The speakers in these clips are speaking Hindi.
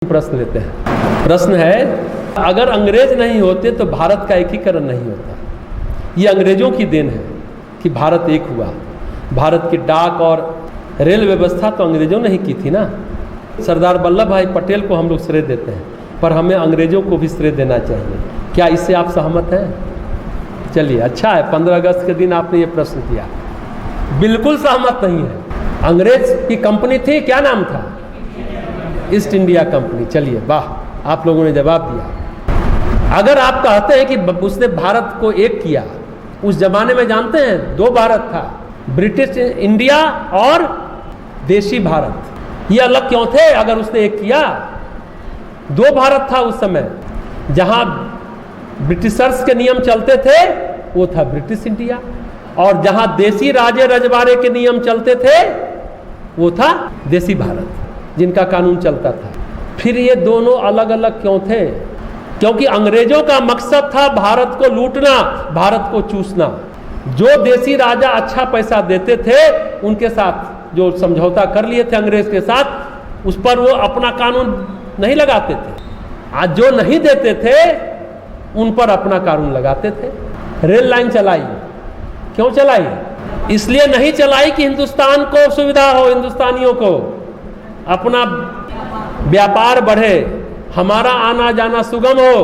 प्रश्न लेते हैं। प्रश्न है, अगर अंग्रेज नहीं होते तो भारत का एकीकरण नहीं होता। ये अंग्रेजों की देन है कि भारत एक हुआ। भारत की डाक और रेल व्यवस्था तो अंग्रेजों ने ही की थी ना। सरदार वल्लभ भाई पटेल को हम लोग श्रेय देते हैं, पर हमें अंग्रेजों को भी श्रेय देना चाहिए। क्या इससे आप सहमत हैं? चलिए, अच्छा है 15 अगस्त के दिन आपने ये प्रश्न किया। बिल्कुल सहमत नहीं है। अंग्रेज की कंपनी थी, क्या नाम था? East India company. चलिए, वाह, आप लोगों ने जवाब दिया। अगर आप कहते हैं कि उसने भारत को एक किया, उस जमाने में जानते हैं 2 भारत था, ब्रिटिश इंडिया और देशी भारत। ये अलग क्यों थे? अगर उसने एक किया, 2 भारत था उस समय। जहां ब्रिटिशर्स के नियम चलते थे वो था ब्रिटिश इंडिया, और जहां देसी राजे रजवाड़े के नियम चलते थे वो था देसी भारत, जिनका कानून चलता था। फिर ये दोनों अलग अलग क्यों थे? क्योंकि अंग्रेजों का मकसद था भारत को लूटना, भारत को चूसना। जो देसी राजा अच्छा पैसा देते थे, उनके साथ जो समझौता कर लिए थे अंग्रेज के साथ, उस पर वो अपना कानून नहीं लगाते थे। आज जो नहीं देते थे उन पर अपना कानून लगाते थे। रेल लाइन चलाई, क्यों चलाई? इसलिए नहीं चलाई कि हिंदुस्तान को सुविधा हो, हिंदुस्तानियों को अपना व्यापार बढ़े, हमारा आना जाना सुगम हो,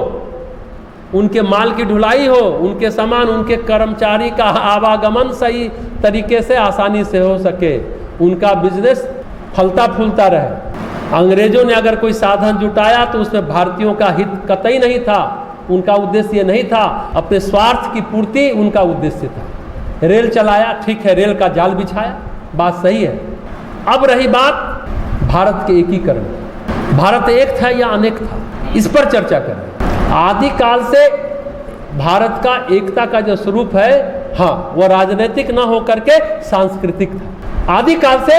उनके माल की ढुलाई हो, उनके सामान, उनके कर्मचारी का आवागमन सही तरीके से आसानी से हो सके, उनका बिजनेस फलता फूलता रहे। अंग्रेजों ने अगर कोई साधन जुटाया तो उसमें भारतीयों का हित कतई नहीं था। उनका उद्देश्य ये नहीं था, अपने स्वार्थ की पूर्ति उनका उद्देश्य था। रेल चलाया, ठीक है, रेल का जाल बिछाया, बात सही है। अब रही बात भारत के एकीकरण, भारत एक था या अनेक था, इस पर चर्चा करें। आदिकाल से भारत का एकता का जो स्वरूप है, हाँ, वह राजनीतिक न होकर के सांस्कृतिक था। आदिकाल से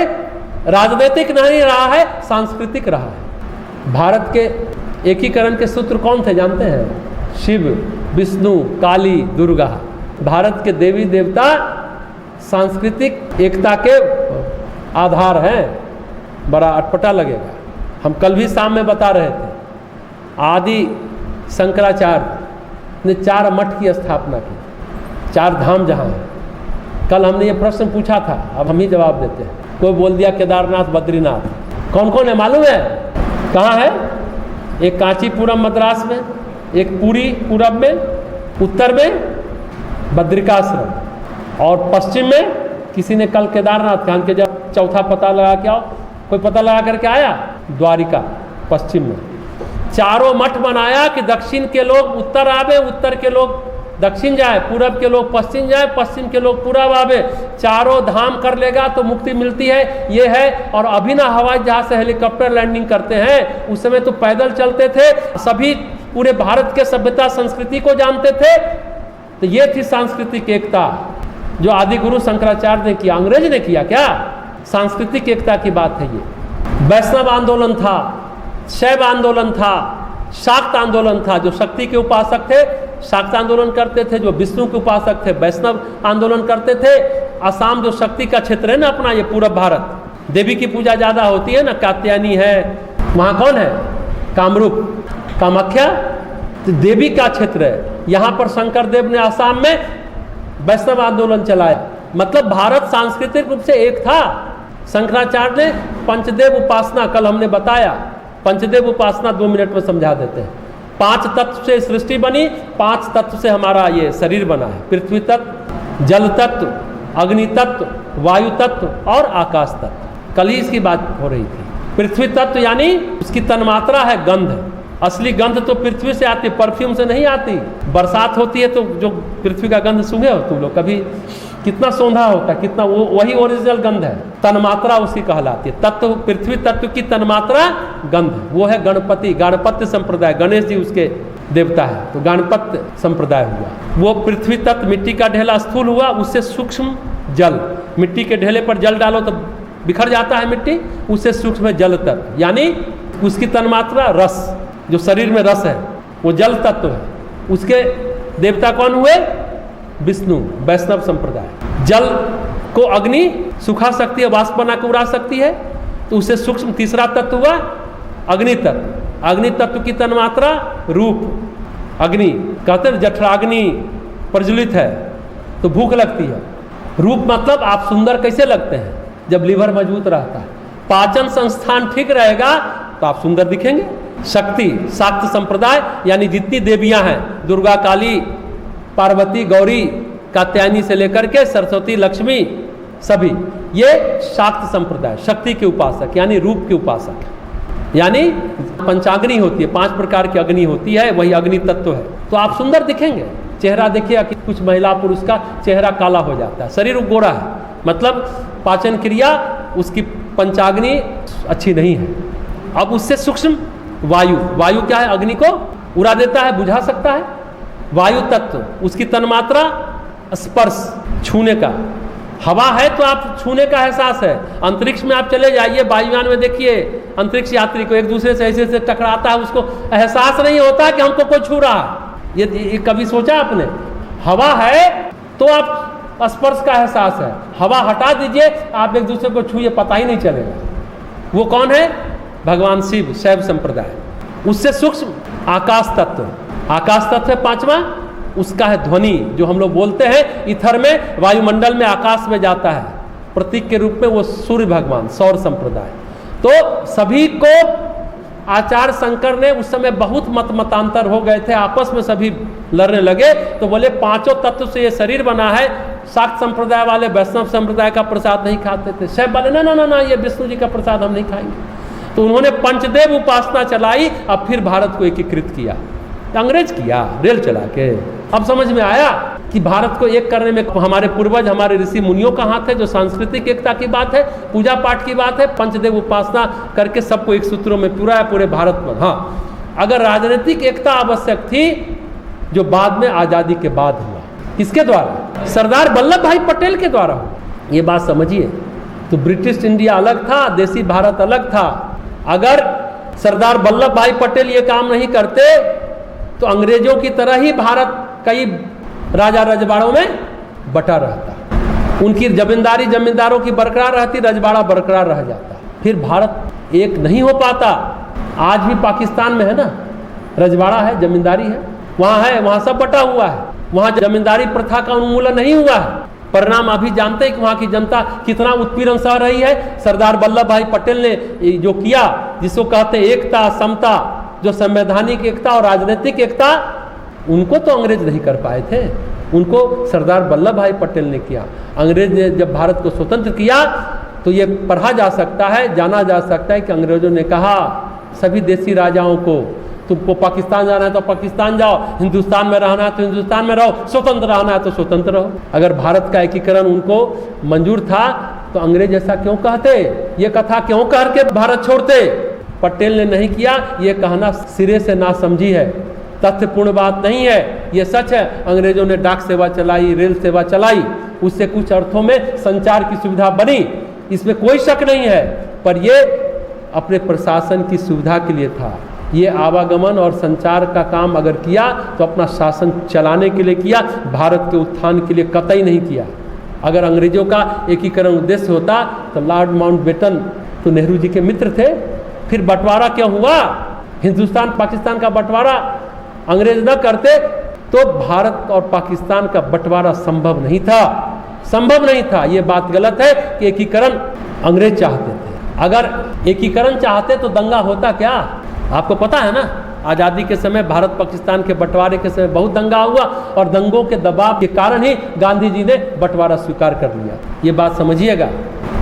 राजनीतिक नहीं रहा है, सांस्कृतिक रहा है। भारत के एकीकरण के सूत्र कौन थे जानते हैं? शिव, विष्णु, काली, दुर्गा। भारत के देवी देवता सांस्कृतिक एकता के आधार हैं। बड़ा अटपटा लगेगा, हम कल भी शाम में बता रहे थे। आदि शंकराचार्य ने 4 मठ की स्थापना की, 4 धाम जहाँ है। कल हमने ये प्रश्न पूछा था, अब हम ही जवाब देते हैं। कोई बोल दिया केदारनाथ, बद्रीनाथ। कौन कौन है मालूम है? कहाँ है? एक कांचीपुरम मद्रास में, एक पुरी पूरब में, उत्तर में बद्रिकाश्रम, और पश्चिम में किसी ने कल केदारनाथ कहा कि जब चौथा पता लगा के आओ, कोई पता लगा करके आया? द्वारिका पश्चिम में। 4 मठ बनाया कि दक्षिण के लोग उत्तर आवे, उत्तर के लोग दक्षिण जाए, पूरब के लोग पश्चिम जाए, पश्चिम के लोग पूरब आवे। 4 धाम कर लेगा तो मुक्ति मिलती है, ये है। और अभी ना हवाई जहाज से हेलीकॉप्टर लैंडिंग करते हैं, उस समय तो पैदल चलते थे। सभी पूरे भारत के सभ्यता संस्कृति को जानते थे। तो ये थी सांस्कृतिक एकता जो आदि गुरु शंकराचार्य ने किया। अंग्रेज ने किया क्या? सांस्कृतिक एकता की बात है ये। वैष्णव आंदोलन था, शैव आंदोलन था, शाक्त आंदोलन था। जो शक्ति के उपासक थे शाक्त आंदोलन करते थे, जो विष्णु के उपासक थे वैष्णव आंदोलन करते थे। असम जो शक्ति का क्षेत्र है ना अपना, ये पूरा भारत, देवी की पूजा ज़्यादा होती है ना, कात्यायनी है, वहाँ कौन है? कामरूप, कामाख्या, तो देवी का क्षेत्र है। यहाँ पर शंकर देव ने असम में वैष्णव आंदोलन चलाया। मतलब भारत सांस्कृतिक रूप से एक था। शंकराचार्य ने पंचदेव उपासना, कल हमने बताया, पंचदेव उपासना 2 मिनट में समझा देते हैं। 5 तत्व से सृष्टि बनी, 5 तत्व से हमारा ये शरीर बना है। पृथ्वी तत्व, जल तत्व, अग्नि तत्व, वायु तत्व और आकाश तत्व। कल ही इसकी बात हो रही थी। पृथ्वी तत्व यानी उसकी तन्मात्रा है गंध। असली गंध तो पृथ्वी से आती, परफ्यूम से नहीं आती। बरसात होती है तो जो पृथ्वी का गंध सूंघे हो तुम लोग कभी? कितना सौंधा होता है, कितना, वो वही ओरिजिनल गंध है। तन्मात्रा उसकी कहलाती है। तत्व, पृथ्वी तत्व की तन्मात्रा गंध, वो है गणपति। गणपत्य संप्रदाय, गणेश जी उसके देवता है, तो गणपत्य संप्रदाय हुआ। वो पृथ्वी तत्व मिट्टी का ढेला स्थूल हुआ, उससे सूक्ष्म जल। मिट्टी के ढेले पर जल डालो तो बिखर जाता है मिट्टी, उससे सूक्ष्म जल तत्व, यानी उसकी तन्मात्रा रस, जो शरीर में रस है वो जल तत्व है। उसके देवता कौन हुए? विष्णु, वैष्णव संप्रदाय। जल को अग्नि सुखा सकती है, वाष्प बना के उड़ा सकती है, तो उससे सूक्ष्म तीसरा तत्व हुआ अग्नि तत्व। अग्नि तत्व की तन्मात्रा रूप, अग्नि कहते हैं जठराग्नि प्रज्वलित है तो भूख लगती है। रूप मतलब आप सुंदर कैसे लगते हैं, जब लीवर मजबूत रहता है, पाचन संस्थान ठीक रहेगा तो आप सुंदर दिखेंगे। शक्ति, शाक्त संप्रदाय यानी जितनी देवियां हैं, दुर्गा, काली, पार्वती, गौरी, कात्यायनी से लेकर के सरस्वती, लक्ष्मी, सभी ये शाक्त संप्रदाय, शक्ति के उपासक यानी रूप के उपासक है। यानी पंचाग्नि होती है, 5 प्रकार की अग्नि होती है, वही अग्नि तत्व है। तो आप सुंदर दिखेंगे। चेहरा देखिए कि कुछ महिला पुरुष का चेहरा काला हो जाता है, शरीर गोरा है, मतलब पाचन क्रिया उसकी पंचाग्नि अच्छी नहीं है। अब उससे सूक्ष्म वायु, वायु क्या है, अग्नि को उड़ा देता है, बुझा सकता है। वायु तत्व, उसकी तन्मात्रा स्पर्श, छूने का। हवा है तो आप छूने का एहसास है। अंतरिक्ष में आप चले जाइए, वायुयान में देखिए, अंतरिक्ष यात्री को एक दूसरे से ऐसे टकराता है, उसको एहसास नहीं होता कि हमको कोई छू रहा है। ये कभी सोचा आपने? हवा है तो आप स्पर्श का एहसास है, हवा हटा दीजिए आप एक दूसरे को छूए, पता ही नहीं चलेगा। वो कौन है? भगवान शिव, शैव संप्रदाय। उससे सूक्ष्म आकाश तत्व, आकाश तत्व है 5वां, उसका है ध्वनि, जो हम लोग बोलते हैं इथर में, वायुमंडल में, आकाश में जाता है, प्रतीक के रूप में वो सूर्य भगवान, सौर संप्रदाय। तो सभी को आचार्य शंकर ने उस समय बहुत मतांतर हो गए थे, आपस में सभी लड़ने लगे, तो बोले 5 तत्व से ये शरीर बना है। शाक्त संप्रदाय वाले वैष्णव संप्रदाय का प्रसाद नहीं खाते थे, शैव वाले ना ना ना ना ये विष्णु जी का प्रसाद हम नहीं खाएंगे। तो उन्होंने पंचदेव उपासना चलाई, अब फिर भारत को एकीकृत किया। अंग्रेज किया रेल चला के। अब समझ में आया कि भारत को एक करने में हमारे पूर्वज, हमारे ऋषि मुनियों का हाथ है, जो सांस्कृतिक एकता की बात है, पूजा पाठ की बात है, पंचदेव उपासना करके सबको एक सूत्रों में पूरा है पूरे भारत में। हाँ, अगर राजनीतिक एकता आवश्यक थी, जो बाद में आजादी के बाद हुआ, किसके द्वारा? सरदार वल्लभ भाई पटेल के द्वारा हुआ। ये बात समझिए। तो ब्रिटिश इंडिया अलग था, देसी भारत अलग था। अगर सरदार वल्लभ भाई पटेल ये काम नहीं करते तो अंग्रेजों की तरह ही भारत कई राजा रजवाड़ों में बटा रहता। उनकी जमींदारी जमींदारों की बरकरार रहती, रजवाड़ा बरकरार रह जाता, फिर भारत एक नहीं हो पाता। आज भी पाकिस्तान में है ना, रजवाड़ा है, जमींदारी है, वहाँ सब बटा हुआ है, वहाँ जमींदारी प्रथा का उन्मूलन नहीं हुआ है। परिणाम अभी जानते हैं कि वहाँ की जनता कितना उत्पीड़न सह रही है। सरदार वल्लभ भाई पटेल ने जो किया, जिसको कहते हैं एकता, समता, जो संवैधानिक एकता और राजनीतिक एकता, उनको तो अंग्रेज नहीं कर पाए थे, उनको सरदार वल्लभ भाई पटेल ने किया। अंग्रेज ने जब भारत को स्वतंत्र किया तो ये पढ़ा जा सकता है, जाना जा सकता है कि अंग्रेजों ने कहा सभी देसी राजाओं को, तुमको पाकिस्तान जाना है तो पाकिस्तान जाओ, हिंदुस्तान में रहना है तो हिंदुस्तान में रहो, स्वतंत्र रहना है तो स्वतंत्र रहो। अगर भारत का एकीकरण उनको मंजूर था तो अंग्रेज ऐसा क्यों कहते, ये कथा क्यों कह के भारत छोड़ते? पटेल ने नहीं किया। ये कहना सिरे से नासमझी है, तथ्यपूर्ण बात नहीं है, ये सच है। अंग्रेजों ने डाक सेवा चलाई, रेल सेवा चलाई, उससे कुछ अर्थों में संचार की सुविधा बनी, इसमें कोई शक नहीं है, पर ये अपने प्रशासन की सुविधा के लिए था। ये आवागमन और संचार का काम अगर किया तो अपना शासन चलाने के लिए किया, भारत के उत्थान के लिए कतई नहीं किया। अगर अंग्रेजों का एकीकरण उद्देश्य होता तो लॉर्ड माउंटबेटन तो नेहरू जी के मित्र थे। फिर बंटवारा क्यों हुआ? हिंदुस्तान पाकिस्तान का बंटवारा अंग्रेज न करते तो भारत और पाकिस्तान का बंटवारा संभव नहीं था, संभव नहीं था। ये बात गलत है कि एकीकरण अंग्रेज चाहते थे। अगर एकीकरण चाहते तो दंगा होता क्या? आपको पता है ना, आज़ादी के समय भारत पाकिस्तान के बंटवारे के समय बहुत दंगा हुआ और दंगों के दबाव के कारण ही गांधी जी ने बंटवारा स्वीकार कर लिया। ये बात समझिएगा।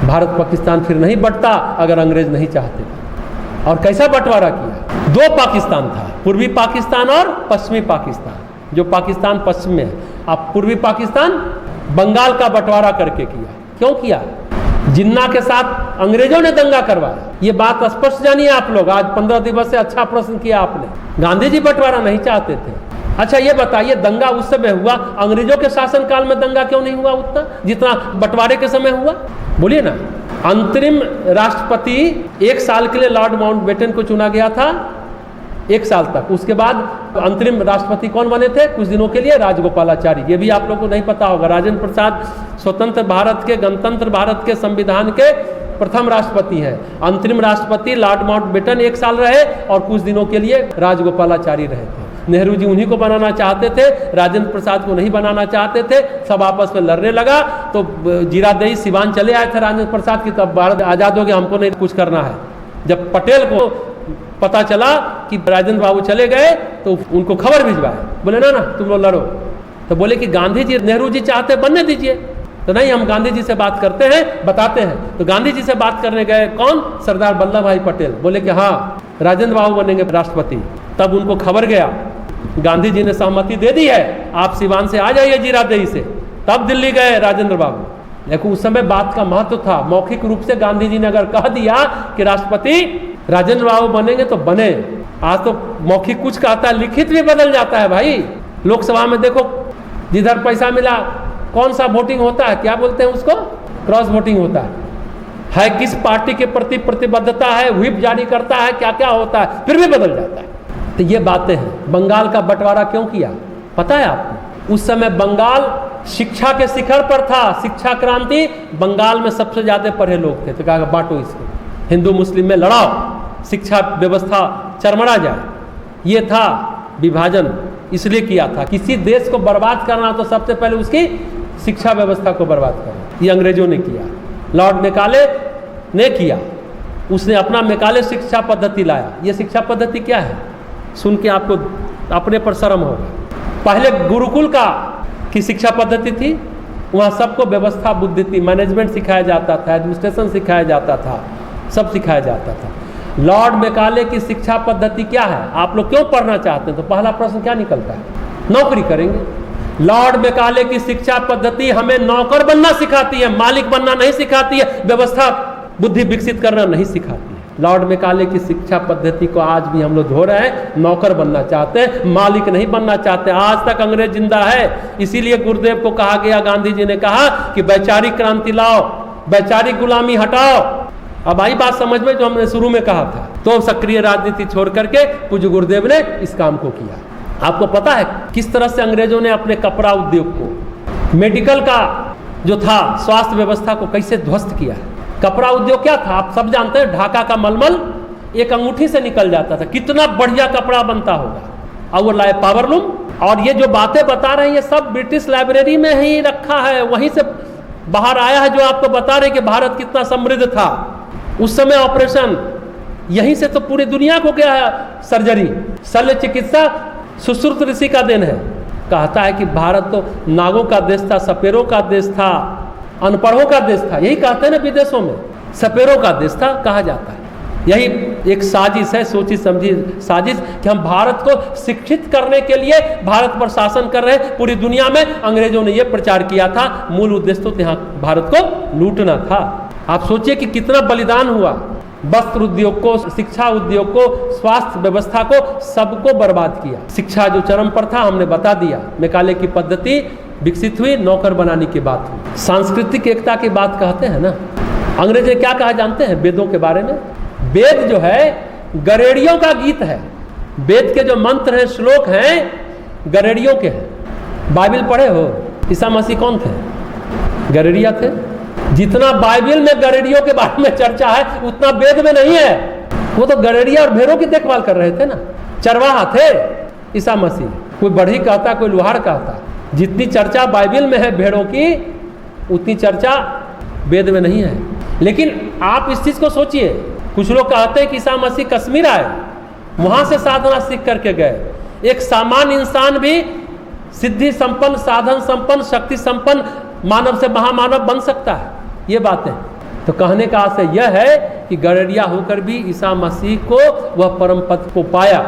भारत पाकिस्तान फिर नहीं बंटता अगर अंग्रेज नहीं चाहते। और कैसा बंटवारा किया? 2 पाकिस्तान था, पूर्वी पाकिस्तान और पश्चिमी पाकिस्तान। जो पाकिस्तान पश्चिम में है, अब पूर्वी पाकिस्तान बंगाल का बंटवारा करके किया। क्यों किया? जिन्ना के साथ अंग्रेजों ने दंगा करवाया। ये बात स्पष्ट जानिए आप लोग। आज 15 दिवस से अच्छा प्रश्न किया आपने। गांधी जी बंटवारा नहीं चाहते थे। अच्छा ये बताइए, दंगा उस समय हुआ, अंग्रेजों के शासनकाल में दंगा क्यों नहीं हुआ उतना जितना बंटवारे के समय हुआ? बोलिए ना। अंतरिम राष्ट्रपति 1 साल के लिए लॉर्ड माउंटबेटन को चुना गया था, 1 साल तक। उसके बाद अंतरिम राष्ट्रपति कौन बने थे कुछ दिनों के लिए? राजगोपालाचारी। ये भी आप लोगों को नहीं पता होगा। राजेंद्र प्रसाद स्वतंत्र भारत के, गणतंत्र भारत के संविधान के प्रथम राष्ट्रपति हैं। अंतरिम राष्ट्रपति लॉर्ड माउंटबेटन 1 साल रहे और कुछ दिनों के लिए राजगोपालाचारी रहे थे। नेहरू जी उन्हीं को बनाना चाहते थे, राजेंद्र प्रसाद को नहीं बनाना चाहते थे, सब आपस में लड़ने लगा। तो जीरादेई सिवान चले आए थे राजेंद्र प्रसाद की, तब भारत आज़ाद हो गया, हमको नहीं कुछ करना है। जब पटेल को पता चला कि राजेंद्र बाबू चले गए तो उनको खबर भिजवाए, बोले ना तुम लोग लड़ो। तो बोले कि गांधी जी नेहरू जी चाहते बनने दीजिए। तो नहीं, हम गांधी जी से बात करते हैं, बताते हैं। तो गांधी जी से बात करने गए कौन? सरदार वल्लभ भाई पटेल। बोले कि हाँ राजेंद्र बाबू बनेंगे राष्ट्रपति। तब उनको खबर गया, गांधी जी ने सहमति दे दी है, आप सिवान से आ जाइए जीरादेई से। तब दिल्ली गए राजेंद्र बाबू। देखो उस समय बात का महत्व था। मौखिक रूप से गांधी जी ने अगर कह दिया कि राष्ट्रपति राजेंद्र बाबू बनेंगे तो बने। आज तो मौखिक कुछ कहता है, लिखित भी बदल जाता है भाई। लोकसभा में देखो जिधर पैसा मिला कौन सा वोटिंग होता है, क्या बोलते हैं उसको? क्रॉस वोटिंग होता है किस पार्टी के प्रति प्रतिबद्धता है, व्हिप जारी करता है, क्या क्या होता है, फिर भी बदल जाता है। तो ये बातें हैं। बंगाल का बंटवारा क्यों किया पता है आपको? उस समय बंगाल शिक्षा के शिखर पर था, शिक्षा क्रांति, बंगाल में सबसे ज्यादा पढ़े लोग थे। तो कहा बांटो इसको, हिंदू मुस्लिम में लड़ाओ, शिक्षा व्यवस्था चरमरा जाए। ये था विभाजन, इसलिए किया था। किसी देश को बर्बाद करना तो सबसे पहले उसकी शिक्षा व्यवस्था को बर्बाद करना। ये अंग्रेजों ने किया, लॉर्ड मैकाले ने किया। उसने अपना मैकाले शिक्षा पद्धति लाया। ये शिक्षा पद्धति क्या है सुन के आपको अपने पर शर्म होगा। पहले गुरुकुल की शिक्षा पद्धति थी, वहाँ सबको व्यवस्था बुद्धि थी, मैनेजमेंट सिखाया जाता था, एडमिनिस्ट्रेशन सिखाया जाता था, सब सिखाया जाता था। लॉर्ड मैकाले की शिक्षा पद्धति क्या है? आप लोग क्यों पढ़ना चाहते हैं? तो पहला प्रश्न क्या निकलता है? नौकरी करेंगे। लॉर्ड मैकाले की शिक्षा पद्धति हमें नौकर बनना सिखाती है, मालिक बनना नहीं सिखाती है, व्यवस्था बुद्धि विकसित करना नहीं सिखाती है। लॉर्ड मैकाले की शिक्षा पद्धति को आज भी हम लोग धो रहे हैं, नौकर बनना चाहते हैं, मालिक नहीं बनना चाहते। आज तक अंग्रेज जिंदा है। इसीलिए गुरुदेव को कहा गया, गांधी जी ने कहा कि वैचारिक क्रांति लाओ, वैचारिक गुलामी हटाओ। अब आई बात समझ में जो हमने शुरू में कहा था। तो सक्रिय राजनीति छोड़ करके पूज्य गुरुदेव ने इस काम को किया। आपको पता है किस तरह से अंग्रेजों ने अपने कपड़ा उद्योग को, मेडिकल का जो था, स्वास्थ्य व्यवस्था को कैसे ध्वस्त किया है। कपड़ा उद्योग क्या था आप सब जानते हैं, ढाका का मलमल एक अंगूठी से निकल जाता था, कितना बढ़िया कपड़ा बनता होगा। और वो लाए पावरलूम। और ये जो बातें बता रहे हैं ये सब ब्रिटिश लाइब्रेरी में ही रखा है, वहीं से बाहर आया है, जो आपको बता रहे कि भारत कितना समृद्ध था उस समय। ऑपरेशन यहीं से तो पूरी दुनिया को गया है, सर्जरी, शल्य चिकित्सा सुश्रुत ऋषि का देन है। कहता है कि भारत तो नागों का देश था, सपेरों का देश था, अनपढ़ों का देश था। यही कहते हैं ना विदेशों में, सपेरों का देश था कहा जाता है। यही एक साजिश है, सोची समझी साजिश कि हम भारत को शिक्षित करने के लिए भारत पर शासन कर रहे हैं। पूरी दुनिया में अंग्रेजों ने यह प्रचार किया था, मूल उद्देश्य तो यहाँ भारत को लूटना था। आप सोचिए कि कितना बलिदान हुआ। वस्त्र उद्योग को, शिक्षा उद्योग को, स्वास्थ्य व्यवस्था को, सबको बर्बाद किया। शिक्षा जो चरम पर था हमने बता दिया, मैकाले की पद्धति विकसित हुई, नौकर बनाने की बात हुई। सांस्कृतिक एकता की बात कहते हैं ना, अंग्रेज ने क्या कहा जानते हैं वेदों के बारे में? वेद जो है गरेड़ियों का गीत है। वेद के जो मंत्र हैं, श्लोक हैं, गरेड़ियों के हैं। बाइबल पढ़े हो? ईसा मसीह कौन थे? गरेड़िया थे। जितना बाइबल में गरेड़ियों के बारे में चर्चा है उतना वेद में नहीं है। वो तो गरेड़िया और भेड़ों की देखभाल कर रहे थे ना, चरवाहा थे ईसा मसीह। कोई बढ़ी कहता, कोई लुहार कहता। जितनी चर्चा बाइबल में है भेड़ों की, उतनी चर्चा वेद में नहीं है। लेकिन आप इस चीज को सोचिए, कुछ लोग कहते हैं कि ईसा मसीह कश्मीर आए, वहां से साधना सीख करके गए। एक सामान्य इंसान भी सिद्धि संपन्न, साधन संपन्न, शक्ति संपन्न मानव से महामानव बन सकता है। ये बातें तो कहने का आशय यह है कि गरेड़िया होकर भी ईसा मसीह को वह परम पद को पाया।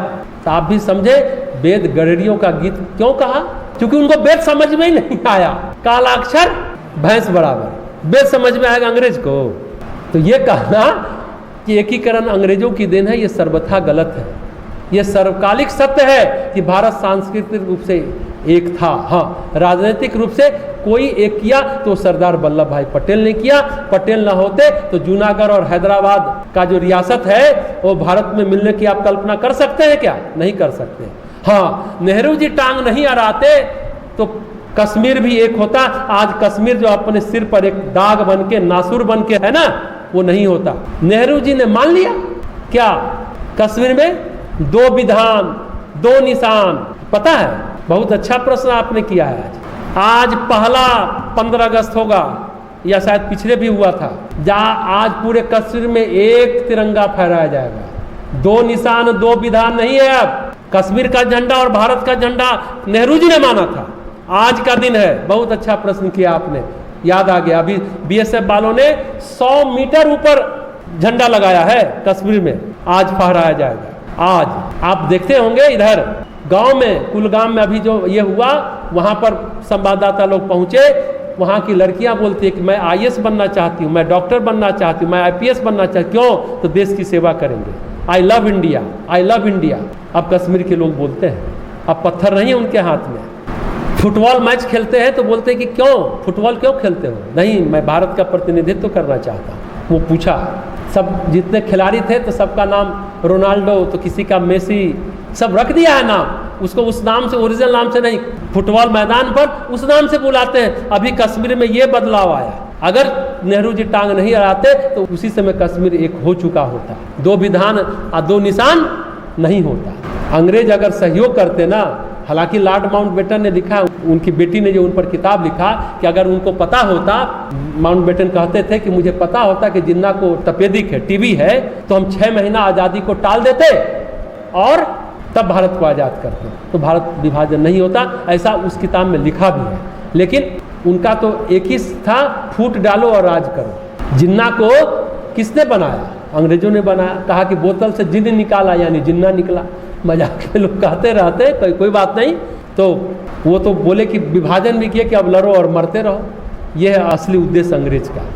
तो आप भी समझे वेद गरेड़ियों का गीत क्यों कहा? क्योंकि उनको वेद समझ में ही नहीं आया। कालाक्षर भैंस बराबर, वेद समझ में आएगा अंग्रेज को? तो ये कहना कि एकीकरण अंग्रेजों की देन है, ये सर्वथा गलत है। ये सर्वकालिक सत्य है कि भारत सांस्कृतिक रूप से एक था। हाँ, राजनीतिक रूप से कोई एक किया तो सरदार वल्लभ भाई पटेल ने किया। पटेल न होते तो जूनागढ़ और हैदराबाद का जो रियासत है वो भारत में मिलने की आप कल्पना कर सकते हैं क्या? नहीं कर सकते। हाँ, नेहरू जी टांग नहीं अड़ाते तो कश्मीर भी एक होता। आज कश्मीर जो अपने सिर पर एक दाग बन के, नासुर बन के है ना, वो नहीं होता। नेहरू जी ने मान लिया क्या कश्मीर में 2 विधान 2 निशान। पता है, बहुत अच्छा प्रश्न आपने किया है। आज पहला 15 अगस्त होगा या शायद पिछले भी हुआ था, जहाँ आज पूरे कश्मीर में एक तिरंगा फहराया जाएगा। 2 निशान 2 विधान नहीं है। अब कश्मीर का झंडा और भारत का झंडा नेहरू जी ने माना था, आज का दिन है। बहुत अच्छा प्रश्न किया आपने, याद आ गया। अभी बीएसएफ वालों ने 100 मीटर ऊपर झंडा लगाया है कश्मीर में, आज फहराया जाएगा। आज आप देखते होंगे इधर गांव में, कुलगाम में अभी जो ये हुआ, वहां पर संवाददाता लोग पहुंचे, वहां की लड़कियां बोलती है कि मैं आईएएस बनना चाहती हूँ, मैं डॉक्टर बनना चाहती हूँ, मैं आईपीएस बनना चाहती हूँ। क्यों? तो देश की सेवा करेंगे। I love India, I love India. अब कश्मीर के लोग बोलते हैं, अब पत्थर नहीं है उनके हाथ में। फुटबॉल मैच खेलते हैं तो बोलते हैं कि क्यों फुटबॉल क्यों खेलते हो? नहीं, मैं भारत का प्रतिनिधित्व करना चाहता हूँ। वो पूछा, सब जितने खिलाड़ी थे तो सबका नाम रोनाल्डो, तो किसी का मेसी, सब रख दिया है नाम उसको, उस नाम से, ओरिजिनल नाम से नहीं। फुटबॉल मैदान पर उस नाम से बुलाते हैं। अभी कश्मीर में ये बदलाव आया। अगर नेहरू जी टांग नहीं अड़ाते तो उसी समय कश्मीर एक हो चुका होता। 2 विधान और 2 निशान नहीं होता। अंग्रेज अगर सहयोग करते ना, हालांकि लॉर्ड माउंटबेटन ने लिखा, उनकी बेटी ने जो उन पर किताब लिखा, कि अगर उनको पता होता, माउंटबेटन कहते थे कि मुझे पता होता कि जिन्ना को तपेदिक है, टीबी है, तो हम 6 महीना आज़ादी को टाल देते और तब भारत को आज़ाद करते, तो भारत विभाजन नहीं होता। ऐसा उस किताब में लिखा भी है। लेकिन उनका तो एक ही था, फूट डालो और राज करो। जिन्ना को किसने बनाया? अंग्रेजों ने बनाया। कहा कि बोतल से जिन्न निकाला, यानी जिन्ना निकला। मजाक में लोग कहते रहते, कोई बात नहीं। तो वो तो बोले कि विभाजन भी किया कि अब लड़ो और मरते रहो। यह है असली उद्देश्य अंग्रेज का।